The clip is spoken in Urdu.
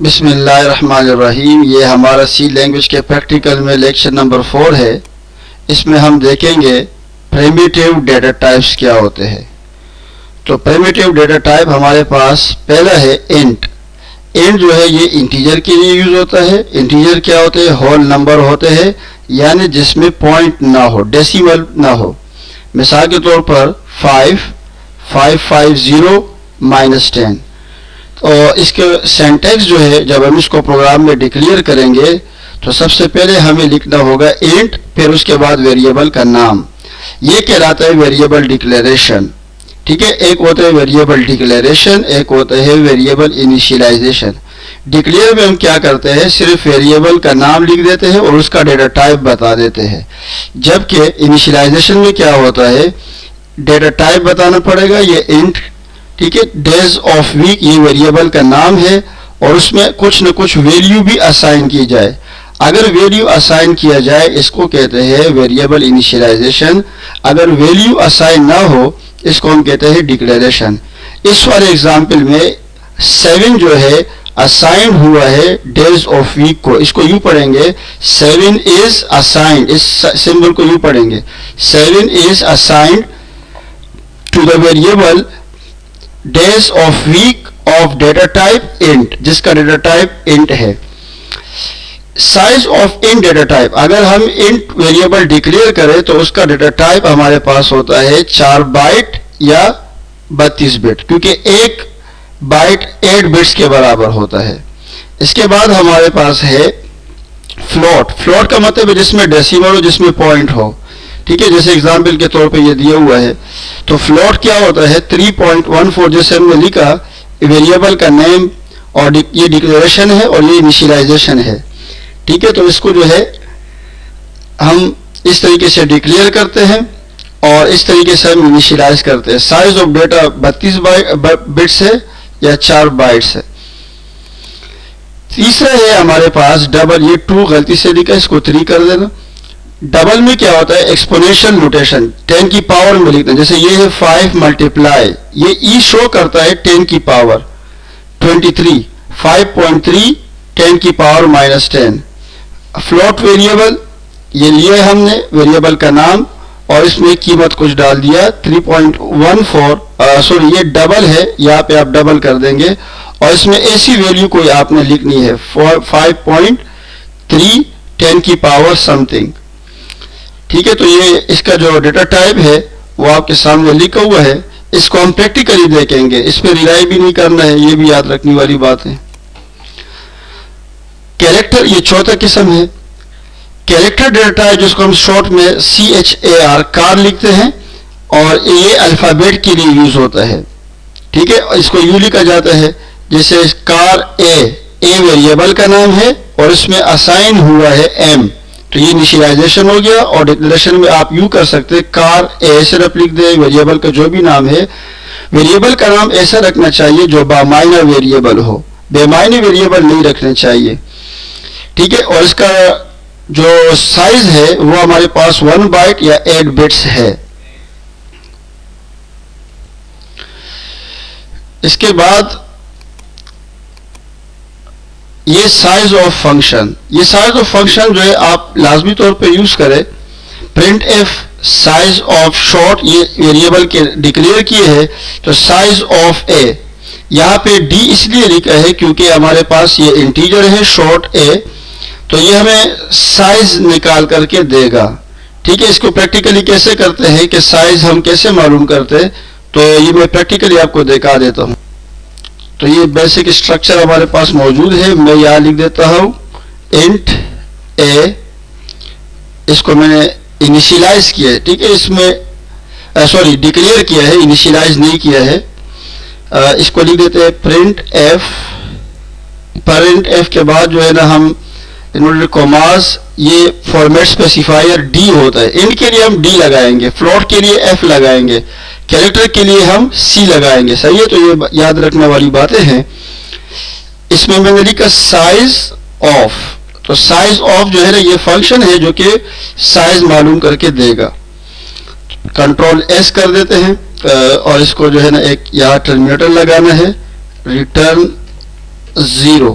بسم اللہ الرحمن الرحیم. یہ ہمارا سی لینگویج کے پریکٹیکل میں لیکچر نمبر 4 ہے. اس میں ہم دیکھیں گے پریمیٹیو ڈیٹا ٹائپس کیا ہوتے ہیں. تو پریمیٹیو ڈیٹا ٹائپ ہمارے پاس پہلا ہے انٹ. انٹ جو ہے یہ انٹیجر کے لیے یوز ہوتا ہے. انٹیجر کیا ہوتے ہیں؟ ہول نمبر ہوتے ہیں، یعنی جس میں پوائنٹ نہ ہو، ڈیسیمل نہ ہو. مثال کے طور پر 550 -10. اور اس کے سینٹیکس جو ہے جب ہم اس کو پروگرام میں ڈکلیئر کریں گے تو سب سے پہلے ہمیں لکھنا ہوگا انٹ، پھر اس کے بعد ویریبل کا نام. یہ کہلاتا ہے ویریبل ڈکلیریشن. ٹھیک ہے، ایک ہوتا ہے ویریبل ڈکلیریشن، ایک ہوتا ہے ویریبل انیشیلائزیشن. ڈکلیئر میں ہم کیا کرتے ہیں؟ صرف ویریبل کا نام لکھ دیتے ہیں اور اس کا ڈیٹا ٹائپ بتا دیتے ہیں. جبکہ انیشیلائزیشن میں کیا ہوتا ہے؟ ڈیٹا ٹائپ بتانا پڑے گا. یہ انٹ، ٹھیک ہے، ڈیز آف ویک یہ ویریبل کا نام ہے اور اس میں کچھ نہ کچھ ویلیو بھی اسائن کی جائے. اگر ویلیو اسائن کیا جائے اس کو کہتے ہیں ویریبل انیشیلائزیشن. اگر ویلیو اسائن نہ ہو اس کو ہم کہتے ہیں ڈکلیریشن. اس والے ایگزامپل میں 7 جو ہے اسائن ہوا ہے ڈیز آف ویک کو. اس کو یوں پڑھیں گے 7 از اسائنڈ. اس سمبل کو یوں پڑھیں گے 7 is assigned to the variable days of week of data type int, جس کا ڈیٹا ٹائپ انٹ ہے. Size of int data type, اگر ہم انٹ ویریبل ڈکلیئر کریں تو اس کا ڈیٹا ٹائپ ہمارے پاس ہوتا ہے 4 بائٹ یا 32 بٹ، کیونکہ ایک بائٹ 8 بٹس کے برابر ہوتا ہے. اس کے بعد ہمارے پاس ہے فلوٹ. فلوٹ کا مطلب ہے جس میں ڈیسیمل ہو، جس میں پوائنٹ ہو. ٹھیک ہے، جیسے اگزامپل کے طور پہ یہ دیا ہوا ہے. تو فلوٹ کیا ہوتا ہے؟ 3.14، جیسے ہم نے لکھا ویریبل کا نیم، اور یہ ڈکلیریشن ہے اور یہ انیشیلائزیشن ہے. ٹھیک ہے، تو اس کو جو ہے ہم اس طریقے سے ڈکلیئر کرتے ہیں اور اس طریقے سے ہم انیشیلائز کرتے ہیں. سائز آف ڈیٹا 32 بٹس ہے یا 4 بائٹس ہے. تیسرا ہے ہمارے پاس ڈبل. یہ 2 غلطی سے لکھا، اس کو 3 کر دینا. ڈبل میں کیا ہوتا ہے؟ ایکسپونینشیل نوٹیشن، 10 کی پاور میں لکھنا. جیسے یہ ہے 5 ملٹیپلائی، یہ ای شو کرتا ہے 10 کی پاور 23، 5.3 10 کی پاور -10. فلوٹ ویریبل یہ لیا ہم نے ویریبل کا نام اور اس میں قیمت کچھ ڈال دیا 3.14. سوری، یہ ڈبل ہے، یہاں پہ آپ ڈبل کر دیں گے اور اس میں ایسی ویلیو کوئی آپ نے لکھنی ہے 5.3 10 کی پاور سم تھنگ. ٹھیک ہے، تو یہ اس کا جو ڈیٹا ٹائپ ہے وہ آپ کے سامنے لکھا ہوا ہے. اس کو ہم پریکٹیکلی دیکھیں گے، اس پہ ریلائی بھی نہیں کرنا ہے، یہ بھی یاد رکھنے والی بات ہے. کیریکٹر یہ چوتھا قسم ہے. کیریکٹر ڈیٹا ٹائپ جس کو ہم شارٹ میں CHAR کار لکھتے ہیں اور یہ الفابیٹ کے لیے یوز ہوتا ہے. ٹھیک ہے، اس کو یوں لکھا جاتا ہے جیسے کار اے ویریبل کا نام ہے اور اس میں اسائن ہوا ہے M. تو یہ انیشیلائزیشن ہو گیا. اور ڈکلیریشن میں آپ یوں کر سکتے کار اے صرف لکھ دیں، ویریبل کا جو بھی نام ہے. ویریبل کا نام ایسا رکھنا چاہیے جو بامعنی ویریبل ہو، بے معنی ویریبل نہیں رکھنے چاہیے. ٹھیک ہے، اور اس کا جو سائز ہے وہ ہمارے پاس 1 بائٹ یا 8 بٹس ہے. اس کے بعد یہ سائز آف فنکشن. یہ سائز آف فنکشن جو ہے آپ لازمی طور پہ یوز کریں. Printf size of short, یہ ویریبل کے ڈکلیئر کیے ہے تو سائز آف اے. یہاں پہ ڈی اس لیے لکھا ہے کیونکہ ہمارے پاس یہ انٹیجر ہے شارٹ اے، تو یہ ہمیں سائز نکال کر کے دے گا. ٹھیک ہے، اس کو پریکٹیکلی کیسے کرتے ہیں کہ سائز ہم کیسے معلوم کرتے ہیں، تو یہ میں پریکٹیکلی آپ کو دکھا دیتا ہوں. تو یہ بیسک اسٹرکچر ہمارے پاس موجود ہے. میں یہاں لکھ دیتا ہوں انٹ اے. اس کو میں نے انیشیلائز کیا ہے. ٹھیک ہے، اس میں سوری ڈکلیئر کیا ہے، انیشیلائز نہیں کیا ہے. اس کو لکھ دیتے ہیں پرنٹ ایف. پرنٹ ایف کے بعد جو ہے نا ہم انورٹڈ کوماز، یہ فارمیٹ اسپیسیفائر ڈی ہوتا ہے. انٹ کے لیے ہم ڈی لگائیں گے، فلوٹ کے لیے ایف لگائیں گے، کیریکٹر کے لیے ہم سی لگائیں گے. صحیح ہے، تو یہ یاد رکھنے والی باتیں ہیں. اس میں نے لکھا سائز آف. تو سائز آف جو ہے نا یہ فنکشن ہے جو کہ سائز معلوم کر کے دے گا. کنٹرول ایس کر دیتے ہیں اور اس کو جو ہے نا ایک یہاں ٹرمینیٹر لگانا ہے، ریٹرن 0.